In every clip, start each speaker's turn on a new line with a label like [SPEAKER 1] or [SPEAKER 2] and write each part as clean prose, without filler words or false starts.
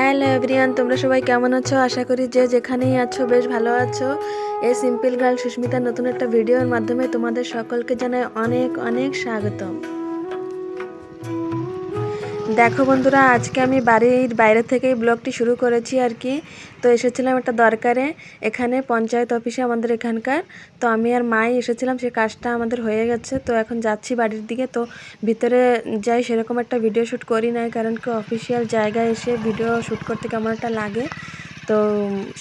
[SPEAKER 1] Hello everyone, তোমরা সবাই কেমন আছো? আশা করি যে যেখানেই আছো বেশ ভালো আছো। এই সিম্পল গার্ল সুস্মিতার নতুন একটা ভিডিওর মাধ্যমে তোমাদের সকলকে জানাই অনেক অনেক স্বাগতম। দেখো বন্ধুরা, আজকে আমি বাড়ির বাইরে থেকেই ব্লগটি শুরু করেছি আর কি। তো এসেছিলাম একটা দরকারে, এখানে পঞ্চায়েত অফিসে আমাদের এখানকার। তো আমি আর মাই এসেছিলাম, সে কাজটা আমাদের হয়ে গেছে। তো এখন যাচ্ছি বাড়ির দিকে। তো ভিতরে যাই, সেরকম একটা ভিডিও শ্যুট করি নাই, কারণ কি অফিসিয়াল জায়গায় এসে ভিডিও শ্যুট করতে কেমন একটা লাগে। তো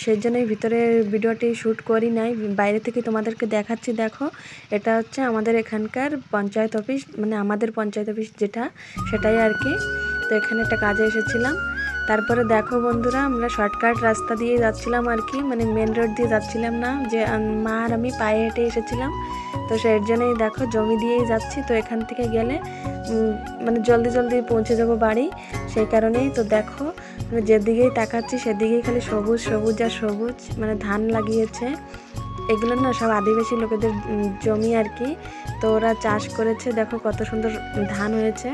[SPEAKER 1] সেই জন্যই ভিতরে ভিডিওটি শ্যুট করি নাই, বাইরে থেকে তোমাদেরকে দেখাচ্ছি। দেখো, এটা হচ্ছে আমাদের এখানকার পঞ্চায়েত অফিস, মানে আমাদের পঞ্চায়েত অফিস যেটা, সেটাই আর কি। তো এখানে একটা কাজে এসেছিলাম। তারপরে দেখো বন্ধুরা, আমরা শর্টকাট রাস্তা দিয়ে যাচ্ছিলাম আর কি, মানে মেন রোড দিয়ে যাচ্ছিলাম না, যে মা আর আমি পায়ে হেঁটে এসেছিলাম। তো সেই জন্যই দেখো জমি দিয়েই যাচ্ছি। তো এখান থেকে গেলে মানে জলদি জলদি পৌঁছে যাবো বাড়ি, সেই কারণেই। তো দেখো, মানে যেদিকেই তাকাচ্ছি সেদিকেই খালি সবুজ সবুজ আর সবুজ, মানে ধান লাগিয়েছে। এগুলো না সব আদিবাসী লোকেদের জমি আর কি। তো ওরা চাষ করেছে, দেখো কত সুন্দর ধান হয়েছে।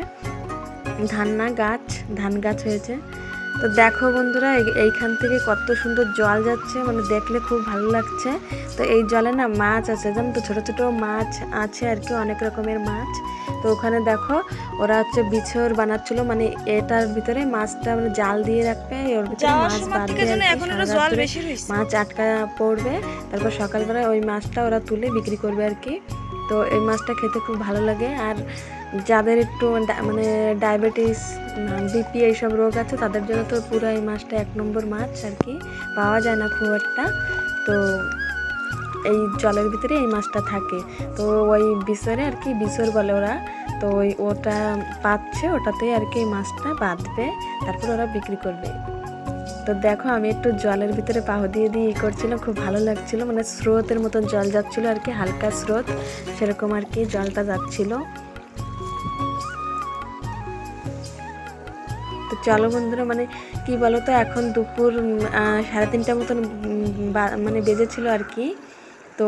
[SPEAKER 1] ধান না গাছ, ধান গাছ হয়েছে। তো দেখো বন্ধুরা, এইখান থেকে কত সুন্দর জল যাচ্ছে, মানে দেখলে খুব ভালো লাগছে। তো এই জলে না মাছ আছে, জানো তো, ছোটো ছোটো মাছ আছে আর কি, অনেক রকমের মাছ। তো ওখানে দেখো ওরা হচ্ছে বিছর বানাচ্ছিল, মানে এটার ভিতরে মাছটা মানে জাল দিয়ে রাখবে, ওর ভিতরে মাছ বাঁধবে, মাছ আটকা পড়বে। তারপর সকালবেলায় ওই মাছটা ওরা তুলে বিক্রি করবে আর কি। তো এই মাছটা খেতে খুব ভালো লাগে। আর যাদের একটু মানে ডায়াবেটিস, বিপি এইসব রোগ আছে, তাদের জন্য তো পুরো এই মাছটা এক নম্বর মাছ আর কি, পাওয়া যায় না খুব একটা। তো এই জলের ভিতরে এই মাছটা থাকে। তো ওই বিছরে আর কি, বিছর বলে ওরা। তো ওটা পাচ্ছে, ওটাতেই আর কি এই মাছটা বাঁধবে, তারপর ওরা বিক্রি করবে। তো দেখো, আমি একটু জলের ভিতরে পাহ দিয়ে দিয়ে করছিলাম, খুব ভালো লাগছিল, মানে স্রোতের মতন জল যাচ্ছিলো আর কি, হালকা স্রোত সেরকম আর কি জলটা যাচ্ছিল। তো চলো বন্ধুরা, মানে কি বলো তো, এখন দুপুর 3:30 মতন মানে বেজেছিল আর কি। তো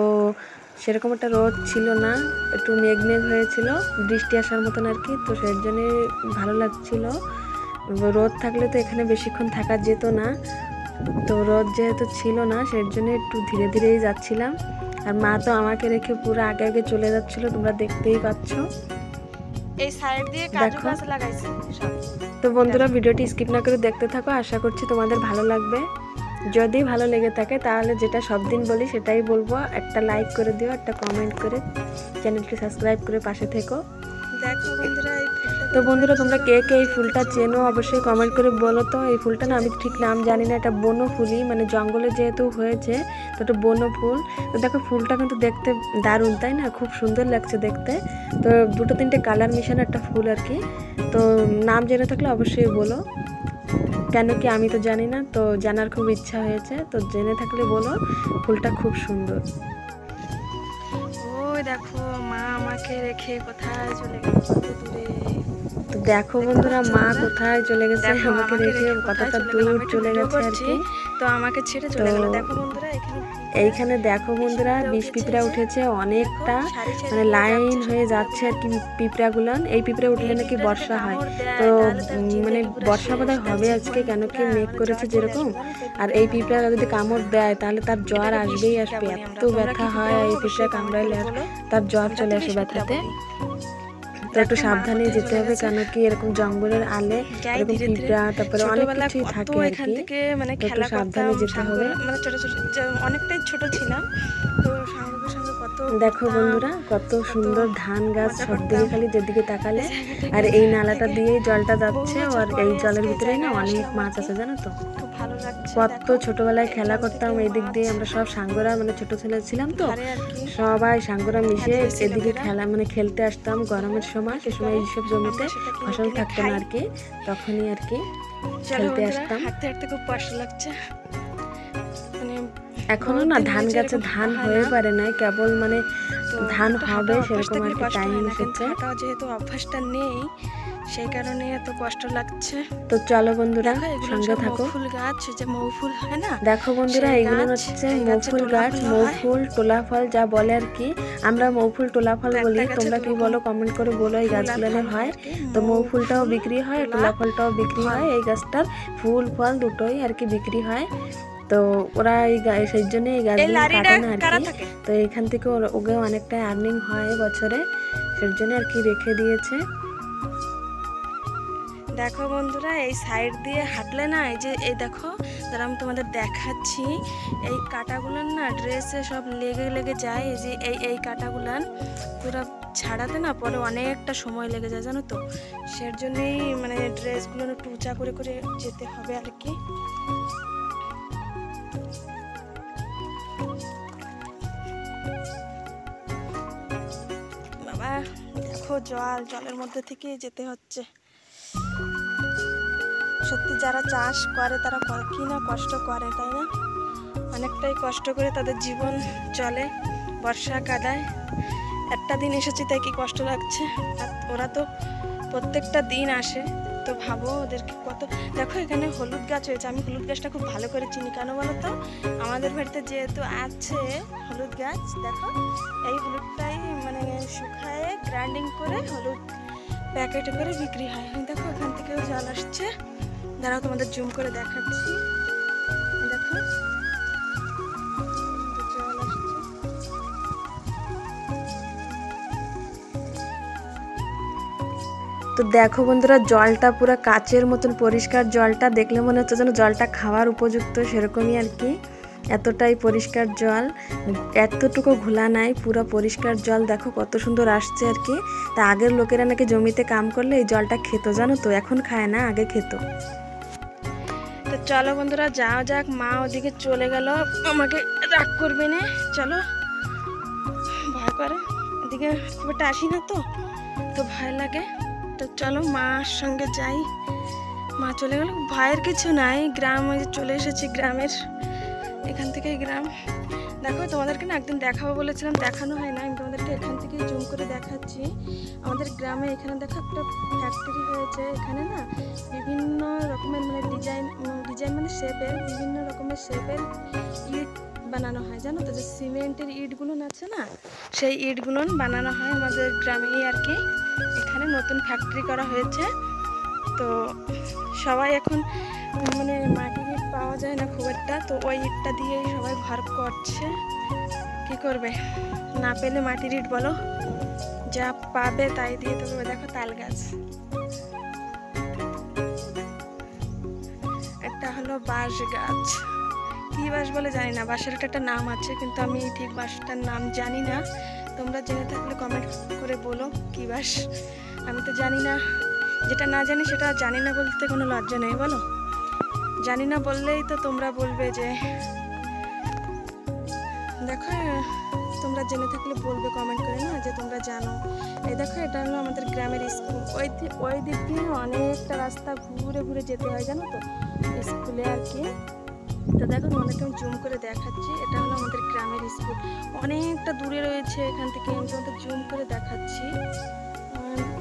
[SPEAKER 1] সেরকম একটা রোদ ছিল না, একটু মেঘ মেঘ হয়েছিল, বৃষ্টি আসার মতন আর কি। তো সেই জন্যে ভালো লাগছিল। রোদ থাকলে তো এখানে বেশিক্ষণ থাকা যেত না। তো রোদ যেহেতু ছিল না, সেই জন্য একটু ধীরে ধীরেই যাচ্ছিলাম। আর মা তো আমাকে রেখে পুরো আগে আগে চলে যাচ্ছিল, তোমরা দেখতেই পাচ্ছ।
[SPEAKER 2] এই সাইড দিয়ে কাজু গাছ লাগাইছে সব।
[SPEAKER 1] তো বন্ধুরা, ভিডিওটি স্কিপ না করে দেখতে থাকো, আশা করছি তোমাদের ভালো লাগবে। যদি ভালো লেগে থাকে তাহলে যেটা সব দিন বলি সেটাই বলবো, একটা লাইক করে দিও, একটা কমেন্ট করে চ্যানেলটি সাবস্ক্রাইব করে পাশে থেকো।
[SPEAKER 2] দেখো বন্ধুরা,
[SPEAKER 1] তো বন্ধুরা, তোমরা কে কে এই ফুলটা চেনো অবশ্যই কমেন্ট করে বলো তো। এই ফুলটা না আমি ঠিক নাম জানি না, এটা বনো ফুলই, মানে জঙ্গলে যেহেতু হয়েছে তো এটা বনো ফুল। তো দেখো ফুলটা কিন্তু দেখতে দারুণ, তাই না? খুব সুন্দর লাগছে দেখতে। তো 2-3টে কালার মিশানো একটা ফুল আর কি। তো নাম জেনে থাকলে অবশ্যই বলো, কেন কি আমি তো জানি না, তো জানার খুব ইচ্ছা হয়েছে। তো জেনে থাকলে বলো, ফুলটা খুব সুন্দর।
[SPEAKER 2] ওই দেখো মা আমাকে রেখে কোথায় চলে গেল, কত দূরে।
[SPEAKER 1] তো দেখো বন্ধুরা, মা কোথায় চলে গেছে, আমাকে রেখে কতটা দূর চলে গেছে আর কি।
[SPEAKER 2] তো আমাকে ছেড়ে চলে গেল। দেখো বন্ধুরা,
[SPEAKER 1] এইখানে দেখো বন্ধুরা, বিষ পিঁপড়া উঠেছে অনেকটা, মানে লাইন হয়ে যাচ্ছে আর কি পিঁপড়াগুলো। এই পিঁপড়া উঠলে নাকি বর্ষা হয়। তো মানে বর্ষা বোধহয় হবে আজকে, কেন কি মেঘ করেছে যেরকম। আর এই পিঁপড়া যদি কামড় দেয় তাহলে তার জ্বর আসবেই আসবে, এত ব্যথা হয় এই পিঁপড়া কামড়াইলে, তার জ্বর চলে আসে ব্যথাতে। তো একটু সাবধানে যেতে হবে, কেন কি এরকম জঙ্গলের আলে এরকম পিঁপড়া, তারপরে অনেক কিছুই থাকে আর কি।
[SPEAKER 2] মানে
[SPEAKER 1] একটু সাবধানে যেতে হবে।
[SPEAKER 2] মানে ছোট ছোট অনেকটাই ছোট ছিলাম, তো সঙ্গে সঙ্গে কত
[SPEAKER 1] দেখো বন্ধুরা, কত সুন্দর ধান গাছ, সব দিকে খালি যেদিকে তাকালে। আর এই নালাটা দিয়েই জলটা যাচ্ছে, আর এই জলের ভিতরেই না অনেক মাছ আছে, জানো তো।
[SPEAKER 2] খুব ভালো লাগছে।
[SPEAKER 1] কত ছোটবেলায় খেলা করতাম এই দিক দিয়ে, আমরা সব সাঙ্গরা, মানে ছোট ছেলে ছিলাম তো, সবাই সাঙ্গরা মিশে এদিকে খেলা মানে খেলতে আসতাম গরমের সময়। সে সময় এইসব জমিতে ফসল থাকতো না আর কি, তখনই আর কি খেলতে আসতাম।
[SPEAKER 2] হাঁটতে হাঁটতে খুব কষ্ট লাগছে।
[SPEAKER 1] এখনো না ধান গাছে ধান হয়ে পারে নাই, কেবল মানে ধান হবে সেরকম আর কি টাইম এসেছে।
[SPEAKER 2] যেহেতু অভ্যাসটা নেই, সেই কারণে এত কষ্ট লাগছে।
[SPEAKER 1] তো চলো বন্ধুরা
[SPEAKER 2] এগুলো
[SPEAKER 1] সঙ্গে
[SPEAKER 2] সব
[SPEAKER 1] থাকো।
[SPEAKER 2] মৌফুল গাছ, যে মৌফুল হয় না,
[SPEAKER 1] দেখো বন্ধুরা
[SPEAKER 2] সেই
[SPEAKER 1] এগুলো
[SPEAKER 2] গাছ,
[SPEAKER 1] হচ্ছে
[SPEAKER 2] এই গাছে
[SPEAKER 1] মৌফুল
[SPEAKER 2] টোলা
[SPEAKER 1] গাছ,
[SPEAKER 2] ফল হয়।
[SPEAKER 1] মৌফুল টোলা ফল যা বলে আর কি। আমরা মৌফুল টোলা ফল
[SPEAKER 2] তো
[SPEAKER 1] বলি,
[SPEAKER 2] একটা গাছে
[SPEAKER 1] তোমরা কি
[SPEAKER 2] দুরকম
[SPEAKER 1] বলো কমেন্ট করে বলো। এই
[SPEAKER 2] ফুল আর
[SPEAKER 1] গাছগুলো
[SPEAKER 2] ফল
[SPEAKER 1] হয়,
[SPEAKER 2] আর কি।
[SPEAKER 1] তো মৌফুলটাও
[SPEAKER 2] মৌফুল,
[SPEAKER 1] বিক্রি হয়,
[SPEAKER 2] টোলা
[SPEAKER 1] টোলা ফলটাও বিক্রি
[SPEAKER 2] ফল।
[SPEAKER 1] হয়। এই গাছটার ফুল ফল দুটোই আর কি বিক্রি হয়। তো ওরা সেই জন্য এই
[SPEAKER 2] এই
[SPEAKER 1] গাছগুলো
[SPEAKER 2] লারিটা
[SPEAKER 1] কাটে না আর
[SPEAKER 2] কারা
[SPEAKER 1] কি।
[SPEAKER 2] থাকে?
[SPEAKER 1] তো এখান থেকে ওগেও অনেকটা আর্নিং হয় বছরে, সেই জন্য আর কি রেখে দিয়েছে।
[SPEAKER 2] দেখো বন্ধুরা এই সাইড দিয়ে হাঁটলে না, এই যে এই দেখো, যারা আমি তোমাদের দেখাচ্ছি, এই কাঁটাগুলান না ড্রেসে সব লেগে লেগে যায়। এই যে এই কাঁটাগুলান পুরো ছাড়াতে না পরে অনেকটা সময় লেগে যায় জানো তো। সের জন্যই মানে ড্রেসগুলো একটু উঁচা করে করে যেতে হবে আর কি। বাবা দেখো জলের মধ্যে থেকে যেতে হচ্ছে। সত্যি যারা চাষ করে তারা কি না কষ্ট করে, তাই না? অনেকটাই কষ্ট করে তাদের জীবন চলে, বর্ষা কাদায়। একটা দিন এসেছি তাই কি কষ্ট লাগছে, আর ওরা তো প্রত্যেকটা দিন আসে। তো ভাবো ওদেরকে কত। দেখো এখানে হলুদ গাছ হয়েছে, আমি হলুদ গাছটা খুব ভালো করে চিনি। কেন বলো তো, আমাদের বাড়িতে যেহেতু আছে হলুদ গাছ, দেখো এই হলুদটাই মানে শুকায়ে গ্রাইন্ডিং করে হলুদ প্যাকেটে করে বিক্রি হয়। দেখো এখান থেকেও জল আসছে, দাঁড়াও তোমাদের জুম করে দেখাচ্ছি। দেখো জল আসছে।
[SPEAKER 1] তো দেখো বন্ধুরা জলটা পুরো কাচের মতন পরিষ্কার, জলটা দেখলে মনে হচ্ছে যেন জলটা খাওয়ার উপযুক্ত, সেরকমই আর কি। এতটাই পরিষ্কার জল, এতটুকু ঘোলা নাই, পুরো পরিষ্কার জল। দেখো কত সুন্দর আসছে আর কি। তা আগের লোকেরা নাকি জমিতে কাম করলে এই জলটা খেত জানো তো, এখন খায় না, আগে খেত।
[SPEAKER 2] তো চলো বন্ধুরা যাও যাক, মা ওদিকে চলে গেল, আমাকে রাগ করবে না। চলো, ভয় করে এদিকে খুব একটা আসি না তো, তো ভয় লাগে। তো চলো মার সঙ্গে যাই। মা চলে গেল, ভয়ের কিছু নাই। গ্রাম ওই যে চলে এসেছি গ্রামের, এখান থেকে গ্রাম। দেখো তোমাদেরকে না একদিন দেখাবো বলেছিলাম, দেখানো হয় না। আমি তোমাদেরকে এখান থেকে জুম করে দেখাচ্ছি। আমাদের গ্রামে এখানে দেখো একটা ফ্যাক্টরি হয়েছে। এখানে না বিভিন্ন রকমের মানে ডিজাইন মানে শেপের, বিভিন্ন রকমের শেপের ইট বানানো হয় জানো তো। যে সিমেন্টের ইটগুলো আছে না, সেই ইটগুলো বানানো হয় আমাদের গ্রামেই আর কি। এখানে নতুন ফ্যাক্টরি করা হয়েছে। তো সবাই এখন মানে মাটির ইট পাওয়া যায় না খুব একটা, তো ওই ইটটা দিয়েই সবাই ঘর করছে। কি করবে, না পেলে মাটির ইট বলো, যা পাবে তাই দিয়ে তো করবে। দেখো তাল গাছ, একটা হলো বাঁশ গাছ। কি বাঁশ বলে জানি না, বাঁশের একটা নাম আছে, কিন্তু আমি ঠিক বাঁশটার নাম জানি না। তোমরা জেনে থাকলে কমেন্ট করে বলো কি বাঁশ, আমি তো জানি না। যেটা না জানি সেটা জানি না বলতে কোনো লজ্জা নেই বলো। জানি না বললেই তো তোমরা বলবে যে, দেখো তোমরা জেনে থাকলে বলবে কমেন্ট করে না যে তোমরা জানো। এই দেখো এটা হলো আমাদের গ্রামের স্কুল। ওই দিক দিয়ে অনেকটা রাস্তা ঘুরে ঘুরে যেতে হয় জানো তো স্কুলে আর কি। তো দেখো তোমাদেরকে আমি জুম করে দেখাচ্ছি, এটা হলো আমাদের গ্রামের স্কুল। অনেকটা দূরে রয়েছে এখান থেকে, আমি তোমাদের জুম করে দেখাচ্ছি,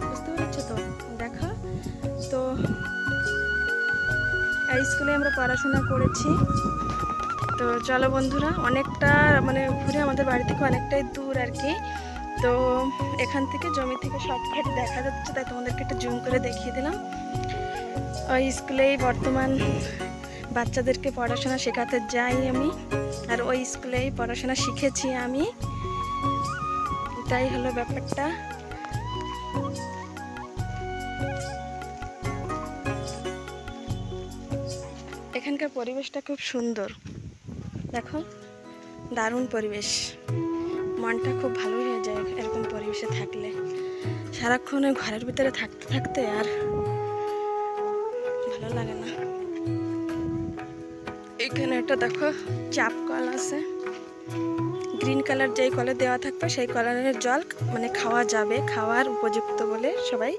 [SPEAKER 2] বুঝতে পেরেছো তো? দেখো তো এই স্কুলে আমরা পড়াশোনা করেছি। তো চলো বন্ধুরা, অনেকটা মানে ঘুরে আমাদের বাড়ি থেকে অনেকটাই দূর আর কি। তো এখান থেকে জমি থেকে শর্টকাট দেখা যাচ্ছে, তাই তোমাদেরকে একটু জুম করে দেখিয়ে দিলাম। ওই স্কুলেই বর্তমান বাচ্চাদেরকে পড়াশোনা শেখাতে যাই আমি, আর ওই স্কুলেই পড়াশোনা শিখেছি আমি। এটাই হলো ব্যাপারটা। এখানকার পরিবেশটা খুব সুন্দর, দেখো দারুণ পরিবেশ, মনটা খুব ভালো হয়ে যায় এরকম পরিবেশে থাকলে। সারাক্ষণ ওই ঘরের ভিতরে থাকতে থাকতে আর ভালো লাগে না। এখানে একটা দেখো চাপ কল আছে, গ্রিন কালার যেই কলে দেওয়া থাকবে সেই কলারের জল মানে খাওয়া যাবে, খাওয়ার উপযুক্ত বলে সবাই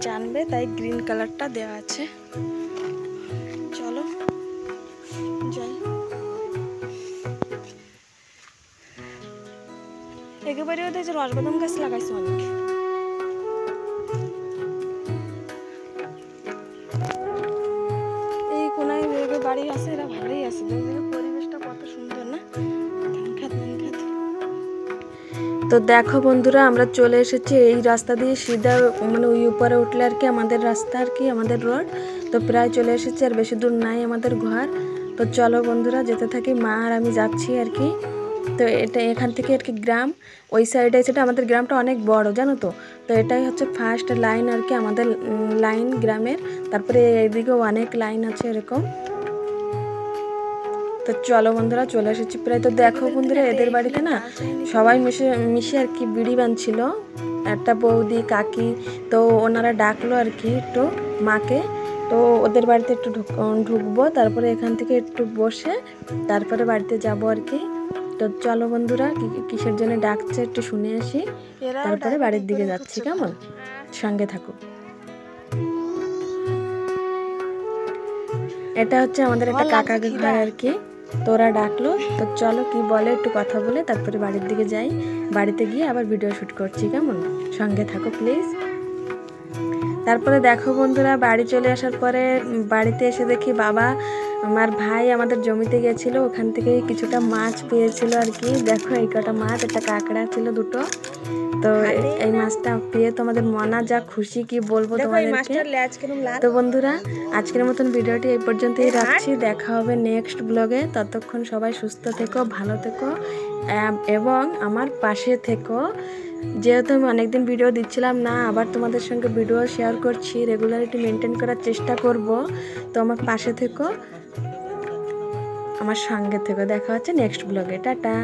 [SPEAKER 2] জানবে, তাই গ্রিন কালারটা দেওয়া আছে। চলো যাই। একেবারে ওদের যে রসবাদাম গাছ লাগাইছে অনেক, বাড়ি আছে, এরা ভালোই আছে। দেখো পরিবেশটা কত সুন্দর না, ধান খাত ধান খাত।
[SPEAKER 1] তো দেখো বন্ধুরা, আমরা চলে এসেছি এই রাস্তা দিয়ে সিধা, মানে ওই উপরে উঠলে আর কি আমাদের রাস্তা, আর কি আমাদের রোড। তো প্রায় চলে এসেছি, আর বেশি দূর নাই আমাদের ঘর। তো চলো বন্ধুরা যেতে থাকি, মা আর আমি যাচ্ছি আর কি। তো এটা এখান থেকে আর কি গ্রাম, ওই সাইডে সেটা আমাদের গ্রামটা অনেক বড় জানো তো। তো এটাই হচ্ছে ফার্স্ট লাইন আর কি আমাদের লাইন গ্রামের। তারপরে এদিকেও অনেক লাইন আছে এরকম। তো চলো বন্ধুরা চলে এসেছি প্রায়। তো দেখো বন্ধুরা, এদের বাড়িতে না সবাই মিশে মিশে আর কি বিড়ি বাঁধছিল, একটা বৌদি কাকি। তো ওনারা ডাকলো আর কি একটু মাকে। তো ওদের বাড়িতে একটু ঢুকবো, তারপরে এখান থেকে একটু বসে তারপরে বাড়িতে যাব আর কি। তো চলো বন্ধুরা, কিসের জন্য ডাকছে একটু শুনে আসি, তারপরে বাড়ির দিকে যাচ্ছি, কেমন? সঙ্গে থাকো। এটা হচ্ছে আমাদের একটা কাকা ঘর আর কি। তো ওরা ডাকলো, তো চলো কি বলে একটু কথা বলে তারপরে বাড়ির দিকে যাই। বাড়িতে গিয়ে আবার ভিডিও শুট করছি, কেমন? সঙ্গে থাকো প্লিজ। তারপরে দেখো বন্ধুরা, বাড়ি চলে আসার পরে বাড়িতে এসে দেখি বাবা আমার ভাই আমাদের জমিতে গেছিল, ওখান থেকে কিছুটা মাছ পেয়েছিল আর কি। দেখো এই কটা মাছ, একটা কাঁকড়া ছিল দুটো। তো এই মাছটা পেয়ে তোমাদের মনা যা খুশি, কি বলবো তোমাদেরকে। তো বন্ধুরা আজকের মতন ভিডিওটি এই পর্যন্তই রাখছি, দেখা হবে নেক্সট ব্লগে। ততক্ষণ সবাই সুস্থ থেকো, ভালো থেকো এবং আমার পাশে থেকো। যেহেতু আমি অনেকদিন ভিডিও দিচ্ছিলাম না, আবার তোমাদের সঙ্গে ভিডিও শেয়ার করছি, রেগুলারিটি মেনটেন করার চেষ্টা করব। তো আমার পাশে থেকো, আমার সঙ্গে থেকো। দেখা হচ্ছে নেক্সট ব্লগে, টাটা।